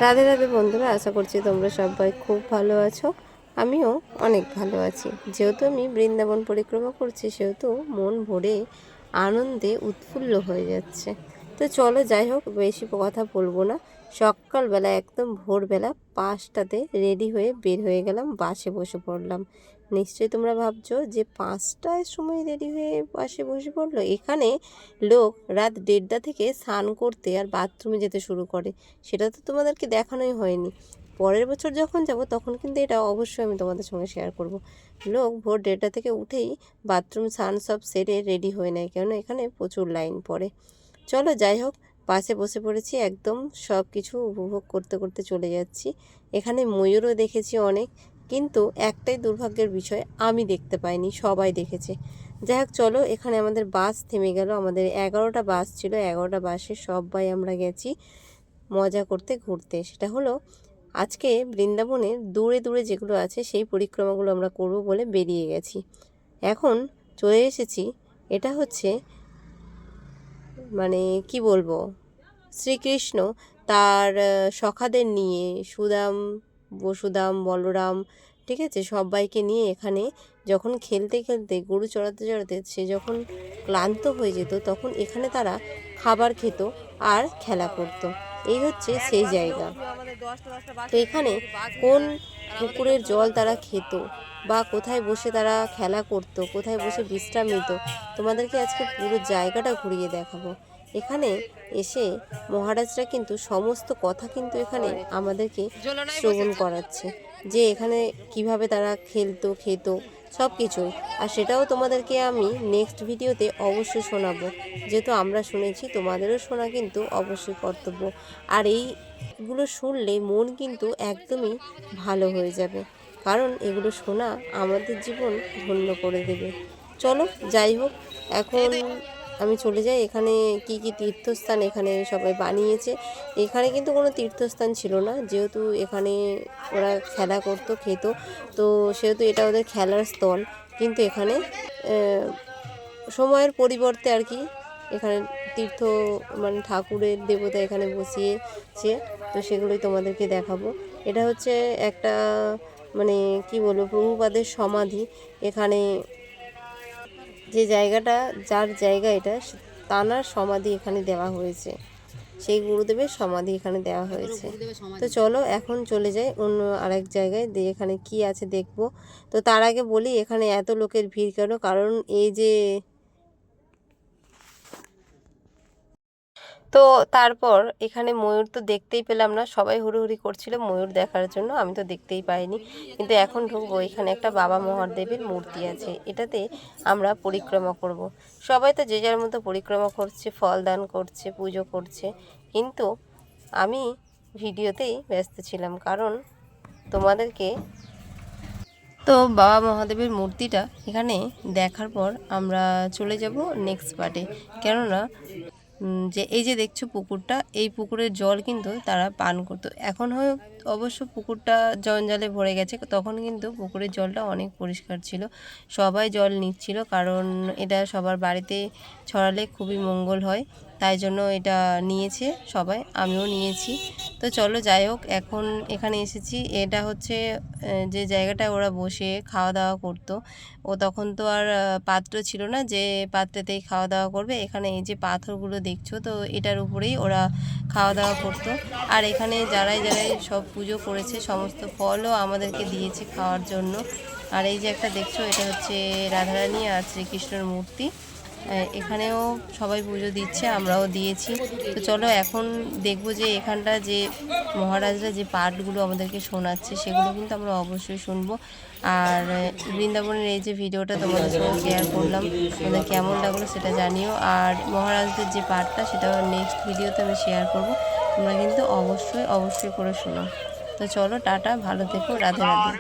রাধে রাধে বন্ধুরা, আশা করছি তোমরা সবাই খুব ভালো আছো। আমিও অনেক ভালো আছি। যেহেতু আমি বৃন্দাবন পরিক্রমা করছি, সেহেতু মন ভরে আনন্দে উৎফুল্ল হয়ে যাচ্ছে। তো চলো, যাই হোক, বেশি কথা বলবো না। সকালবেলা একদম ভোরবেলা 5টাতে রেডি হয়ে বের হয়ে গেলাম, বাসে বসে পড়লাম। নিশ্চয়ই তোমরা ভাবছো যে 5টার সময় রেডি হয়ে বাসে বসে পড়লো। এখানে লোক রাত 1:30টা থেকে স্নান করতে আর বাথরুমে যেতে শুরু করে। সেটা তো তোমাদেরকে দেখানোই হয়নি। পরের বছর যখন যাব তখন কিন্তু এটা অবশ্যই আমি তোমাদের সঙ্গে শেয়ার করব। লোক ভোর 1:30 থেকে উঠেই বাথরুম স্নান সব সেরে রেডি হয়ে নেয়, কেননা এখানে প্রচুর লাইন পড়ে। চলো, যাই হোক, বাসে বসে পড়েছি, একদম সব কিছু উপভোগ করতে করতে চলে যাচ্ছি। এখানে ময়ূরও দেখেছি অনেক, কিন্তু একটাই দুর্ভাগ্যের বিষয়, আমি দেখতে পাইনি, সবাই দেখেছে। যাই হোক, চলো, এখানে আমাদের বাস থেমে গেল। আমাদের 11টা বাস ছিল, 11টা বাসে সবাই আমরা গেছি মজা করতে ঘুরতে। সেটা হলো আজকে বৃন্দাবনের দূরে দূরে যেগুলো আছে সেই পরিক্রমাগুলো আমরা করব বলে বেরিয়ে গেছি। এখন চলে এসেছি, এটা হচ্ছে মানে কি বলবো, শ্রীকৃষ্ণ তার সখাদের নিয়ে, সুদাম, বসুদাম, বলরাম, ঠিক আছে, সবাইকে নিয়ে এখানে যখন খেলতে খেলতে, গরু চড়াতে চড়াতে সে যখন ক্লান্ত হয়ে যেত, তখন এখানে তারা খাবার খেত আর খেলা করত। এই হচ্ছে সেই জায়গা। তো এখানে কোন পুকুরের জল তারা খেত বা কোথায় বসে তারা খেলা করত, কোথায় বসে বিশ্রাম নিত, তোমাদেরকে আজকে পুরো জায়গাটা ঘুরিয়ে দেখাবো। এখানে এসে মহারাজরা কিন্তু সমস্ত কথা কিন্তু এখানে আমাদেরকে শ্রবণ করাচ্ছে, যে এখানে কিভাবে তারা খেলতো, খেত, সব কিছুই। আর সেটাও তোমাদেরকে আমি নেক্সট ভিডিওতে অবশ্যই শোনাবো। যেহেতু আমরা শুনেছি, তোমাদেরও শোনা কিন্তু অবশ্যই কর্তব্য। আর এইগুলো শুনলে মন কিন্তু একদমই ভালো হয়ে যাবে, কারণ এগুলো শোনা আমাদের জীবন ধন্য করে দেবে। চলো, যাই হোক, এখন আমি চলে যাই। এখানে কি কি তীর্থস্থান এখানে সবাই বানিয়েছে। এখানে কিন্তু কোনো তীর্থস্থান ছিল না, যেহেতু এখানে ওরা খেলা করতো, খেত, তো সেহেতু এটা ওদের খেলার স্থল। কিন্তু এখানে সময়ের পরিবর্তে আর কি এখানে তীর্থ মানে ঠাকুরের দেবতা এখানে বসিয়েছে, তো সেগুলোই তোমাদেরকে দেখাবো। এটা হচ্ছে একটা মানে কি বলবো, প্রভুপাদের সমাধি। এখানে যে জায়গাটা, যার জায়গা এটা, তানার সমাধি এখানে দেওয়া হয়েছে, সেই গুরুদেবের সমাধি এখানে দেওয়া হয়েছে। তো চলো, এখন চলে যাই অন্য আরেক জায়গায়, দিয়ে এখানে কি আছে দেখবো। তো তার আগে বলি, এখানে এত লোকের ভিড় কেন, কারণ এই যে তো তারপর এখানে ময়ূর তো দেখতেই পেলাম না, সবাই হুড়োহুড়ি করছিল ময়ূর দেখার জন্য, আমি তো দেখতেই পাইনি। কিন্তু এখন ঢুকবো, এখানে একটা বাবা মহাদেবের মূর্তি আছে, এটাতে আমরা পরিক্রমা করব। সবাই তো যে যার মতো পরিক্রমা করছে, ফল দান করছে, পুজো করছে, কিন্তু আমি ভিডিওতেই ব্যস্ত ছিলাম, কারণ তোমাদেরকে তো বাবা মহাদেবের মূর্তিটা এখানে দেখার পর আমরা চলে যাব নেক্সট পার্টে। কেননা যে এই যে দেখছো পুকুরটা, এই পুকুরের জল কিন্তু তারা পান করতো। এখন হয় অবশ্য পুকুরটা জঞ্জালে ভরে গেছে, তখন কিন্তু পুকুরের জলটা অনেক পরিষ্কার ছিল, সবাই জল নিচ্ছিল, কারণ এটা সবার বাড়িতে ছড়ালে খুবই মঙ্গল হয়, তাই জন্য এটা নিয়েছে সবাই, আমিও নিয়েছি। তো চলো, যাই হোক, এখন এখানে এসেছি। এটা হচ্ছে যে জায়গাটা ওরা বসে খাওয়া দাওয়া করতো। ও তখন তো আর পাত্র ছিল না যে পাত্রেতেই খাওয়া দাওয়া করবে। এখানে এই যে পাথরগুলো দেখছো, তো এটার উপরেই ওরা খাওয়া দাওয়া করতো। আর এখানে যারাই যারাই সব পুজো করেছে, সমস্ত ফলও আমাদেরকে দিয়েছে খাওয়ার জন্য। আর এই যে একটা দেখছো, এটা হচ্ছে রাধারানী আর শ্রীকৃষ্ণর মূর্তি। এখানেও সবাই পুজো দিচ্ছে, আমরাও দিয়েছি। তো চলো, এখন দেখবো যে এখানটা যে মহারাজরা যে পাঠগুলো আমাদেরকে শোনাচ্ছে, সেগুলো কিন্তু আমরা অবশ্যই শুনবো। আর বৃন্দাবনের এই যে ভিডিওটা তোমাদের সঙ্গে শেয়ার করলাম, তোমাদের কেমন লাগলো সেটা জানিও। আর মহারাজদের যে পাঠটা, সেটা নেক্সট ভিডিওতে আমি শেয়ার করব, তোমরা কিন্তু অবশ্যই অবশ্যই করে শোনো। তো চলো, টাটা, ভালো থেকো, রাধে রাধে।